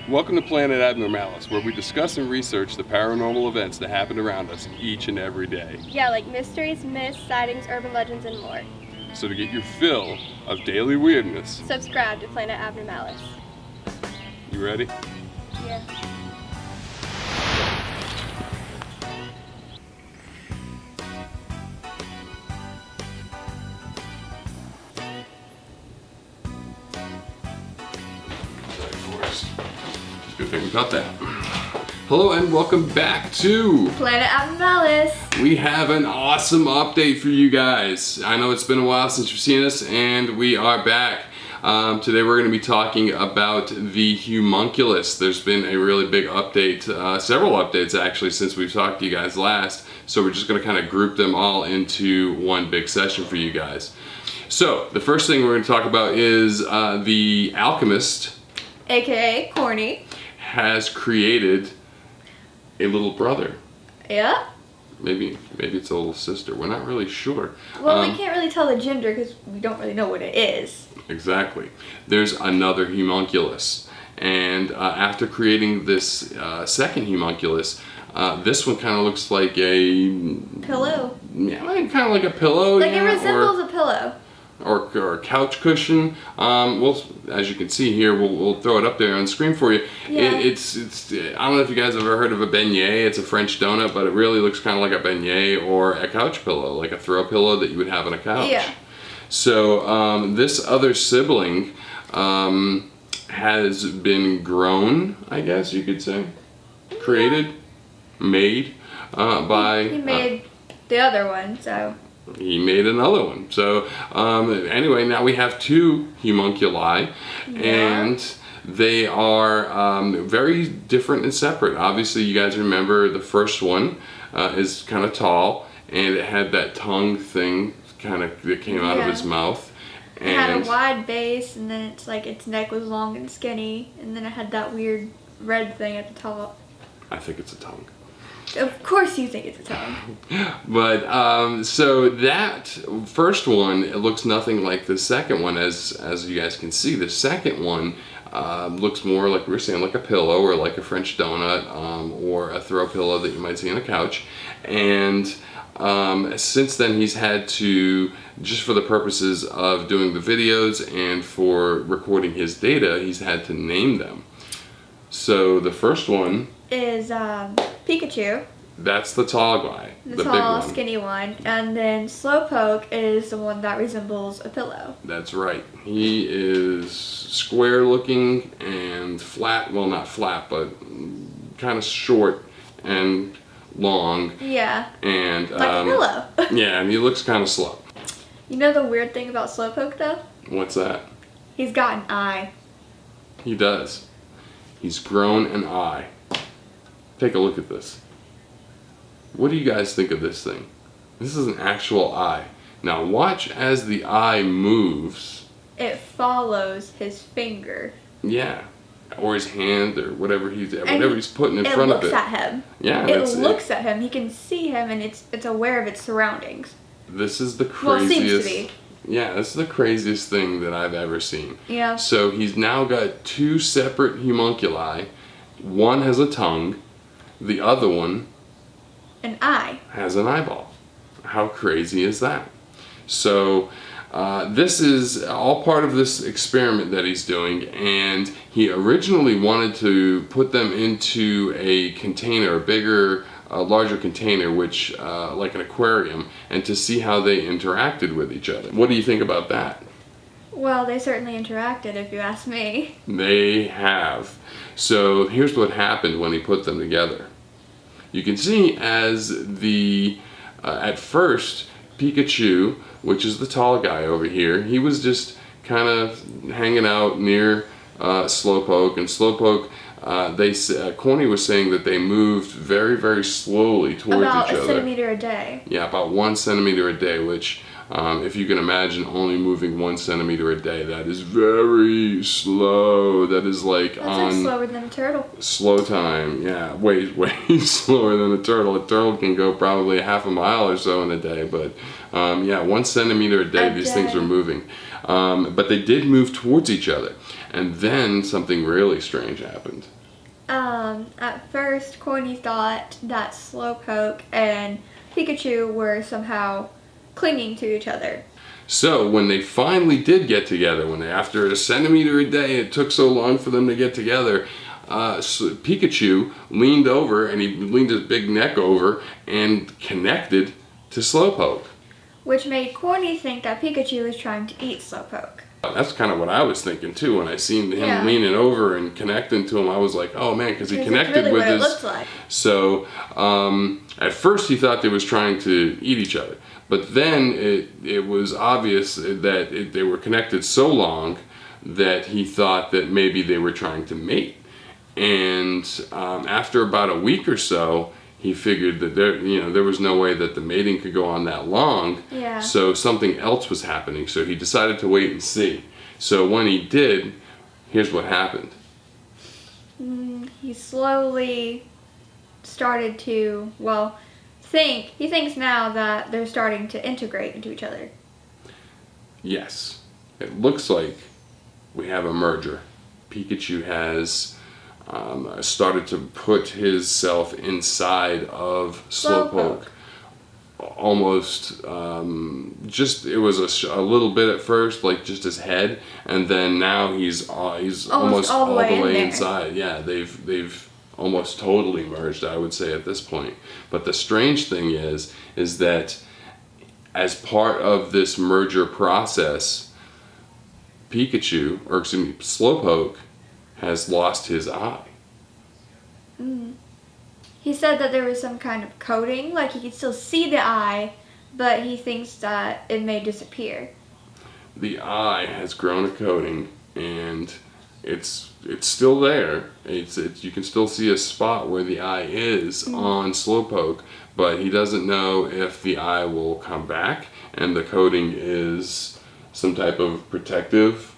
Welcome to Planet Abnormalis, where we discuss and research the paranormal events that happen around us each and every day. Yeah, like mysteries, myths, sightings, urban legends, and more. So to get your fill of daily weirdness, Subscribe to Planet Abnormalis. you ready? Yeah. Of course. Good thing we got that. Hello and welcome back to Planet Abnormalis. We have an awesome update for you guys. I know it's been a while since you've seen us, and we are back. Today we're going to be talking about the Humonculus. There's been a really big update, several updates actually, since we've talked to you guys last. So we're just going to kind of group them all into one big session for you guys. So the first thing we're going to talk about is the alchemist, AKA Corny. has created a little brother. Yeah? Maybe it's a little sister. We're not really sure. Well, we can't really tell the gender because we don't really know what it is. Exactly. There's another Humonculus. And after creating this second Humonculus, this one kind of looks like a... Pillow. Yeah, kind of like a pillow. Like yeah, it resembles a pillow. or a couch cushion. We'll, as you can see here, we'll throw it up there on the screen for you. Yeah. It's I don't know if you guys have ever heard of a beignet. It's a French donut, but it really looks kind of like a beignet or a couch pillow, like a throw pillow that you would have on a couch. Yeah. So this other sibling has been grown, I guess you could say, created, made by... He made the other one, so... He made another one. So anyway, now we have two Humonculi, and they are very different and separate. Obviously, you guys remember the first one is kind of tall, and it had that tongue thing kind of that came out of his mouth. It had a wide base, and then it's like its neck was long and skinny, and then it had that weird red thing at the top. I think it's a tongue. Of course you think it's a tongue. But so that first one, it looks nothing like the second one, as you guys can see. The second one looks more like we were saying, like a pillow or like a French donut or a throw pillow that you might see on a couch. And since then he's had to, just for the purposes of doing the videos and for recording his data, he's had to name them. So the first one is Pikachu. That's the tall guy. The tall, skinny one. And then Slowpoke is the one that resembles a pillow. That's right. He is square looking and flat. Well, not flat, but kind of short and long. Yeah. And like a pillow. yeah, and he looks kind of slow. You know the weird thing about Slowpoke though? What's that? He's got an eye. He does. He's grown an eye. Take a look at this. What do you guys think of this thing? This is an actual eye. Now watch as the eye moves. It follows his finger. Yeah. Or his hand or whatever he's putting in front of it. It looks at him. Yeah. It looks at him. He can see him and it's aware of its surroundings. This is the craziest. Well, it seems to be. Yeah, this is the craziest thing that I've ever seen. Yeah. So he's now got two separate Humonculi. One has a tongue. The other one an eye. Has an eyeball. How crazy is that? So this is all part of this experiment that he's doing, and he originally wanted to put them into a container, a bigger, larger container, which like an aquarium, and to see how they interacted with each other. What do you think about that? Well, they certainly interacted, if you ask me. They have. So here's what happened when he put them together. You can see as the, at first, Pikachu, which is the tall guy over here, he was just kind of hanging out near Slowpoke, and Slowpoke, Corny was saying that they moved very, very slowly towards each other. About a centimeter a day. Yeah, about 1 centimeter a day, which if you can imagine only moving 1 centimeter a day, that is very slow. That is like That's like slower than a turtle. Slow time, yeah, way slower than a turtle. A turtle can go probably half a mile or so in a day, but yeah, 1 centimeter a day, these things are moving. But they did move towards each other. And then something really strange happened. At first, Corny thought that Slowpoke and Pikachu were somehow clinging to each other. So when they finally did get together, after a centimeter a day, it took so long for them to get together, Pikachu leaned over, and he leaned his big neck over and connected to Slowpoke. Which made Corny think that Pikachu was trying to eat Slowpoke. That's kind of what I was thinking too. When I seen him leaning over and connecting to him, I was like, "Oh man," because he connected really with what his. It looked like. So at first he thought they was trying to eat each other, but then it was obvious that they were connected so long that he thought that maybe they were trying to mate. And after about a week or so, he figured that there was no way that the mating could go on that long. Yeah. So something else was happening. So he decided to wait and see. So when he did, here's what happened. He slowly started to, he thinks now that they're starting to integrate into each other. Yes. It looks like we have a merger. Pikachu has started to put his self inside of Slowpoke. Almost, it was a little bit at first, like just his head, and then now he's almost all the way inside. Yeah, they've almost totally merged, I would say, at this point. But the strange thing is that as part of this merger process, Slowpoke has lost his eye. He said that there was some kind of coating, like he could still see the eye, but he thinks that it may disappear. The eye has grown a coating, and it's still there. You can still see a spot where the eye is on Slowpoke, but he doesn't know if the eye will come back and the coating is some type of protective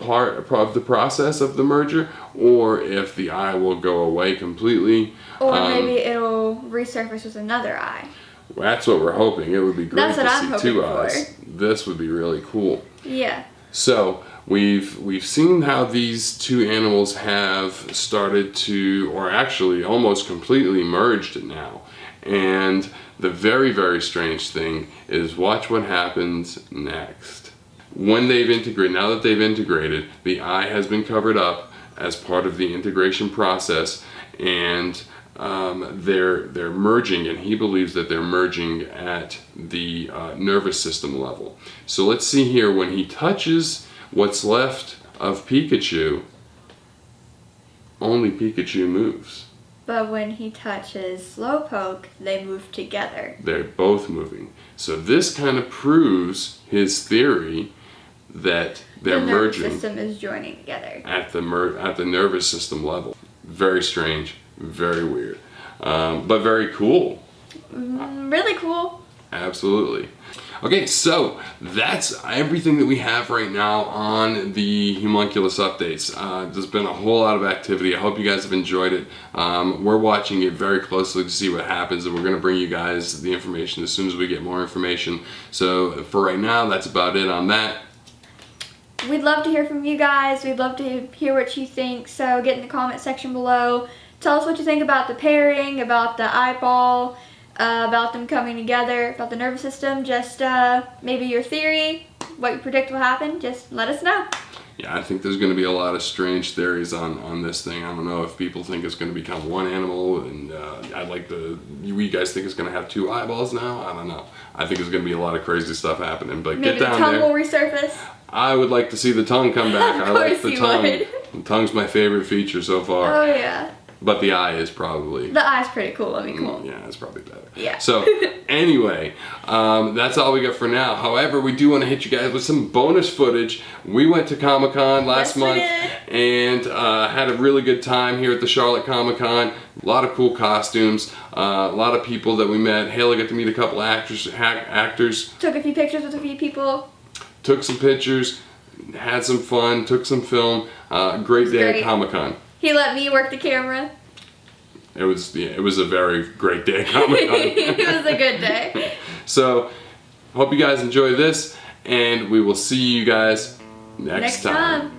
part of the process of the merger, or if the eye will go away completely. Or maybe it'll resurface with another eye. That's what we're hoping. It would be great to see two eyes. This would be really cool. Yeah. So we've seen how these two animals have started to, or actually almost completely merged now. And the very, very strange thing is, watch what happens next. When they've integrated, now that they've integrated, the eye has been covered up as part of the integration process, and they're merging, and he believes that they're merging at the nervous system level. So let's see here, when he touches what's left of Pikachu, only Pikachu moves. But when he touches Slowpoke, they move together. They're both moving. So this kind of proves his theory that they're merging. The nervous system is joining together. At the nervous system level. Very strange, very weird, but very cool. Really cool. Absolutely. Okay, so that's everything that we have right now on the Humonculus updates. There's been a whole lot of activity. I hope you guys have enjoyed it. We're watching it very closely to see what happens, and we're going to bring you guys the information as soon as we get more information. So for right now, that's about it on that. We'd love to hear from you guys. We'd love to hear what you think. So get in the comment section below. Tell us what you think about the pairing, about the eyeball, about them coming together, about the nervous system. Just maybe your theory, what you predict will happen. Just let us know. Yeah, I think there's going to be a lot of strange theories on this thing. I don't know if people think it's going to become one animal, and you guys think it's going to have two eyeballs now? I don't know. I think there's going to be a lot of crazy stuff happening. But maybe get down the tongue there. will resurface. I would like to see the tongue come back. I like the tongue. Would. The tongue's my favorite feature so far. Oh yeah. But the eye is probably... The eye's pretty cool. I mean, cool. Yeah, it's probably better. Yeah. So, anyway, that's all we got for now. However, we do want to hit you guys with some bonus footage. We went to Comic-Con last month and had a really good time here at the Charlotte Comic-Con. A lot of cool costumes, a lot of people that we met. Haley got to meet a couple actors. Took a few pictures with a few people. Took some pictures, had some fun, took some film. Great day at Comic-Con. He let me work the camera. It was a very great day at Comic-Con. It was a good day. So, hope you guys enjoy this, and we will see you guys next time.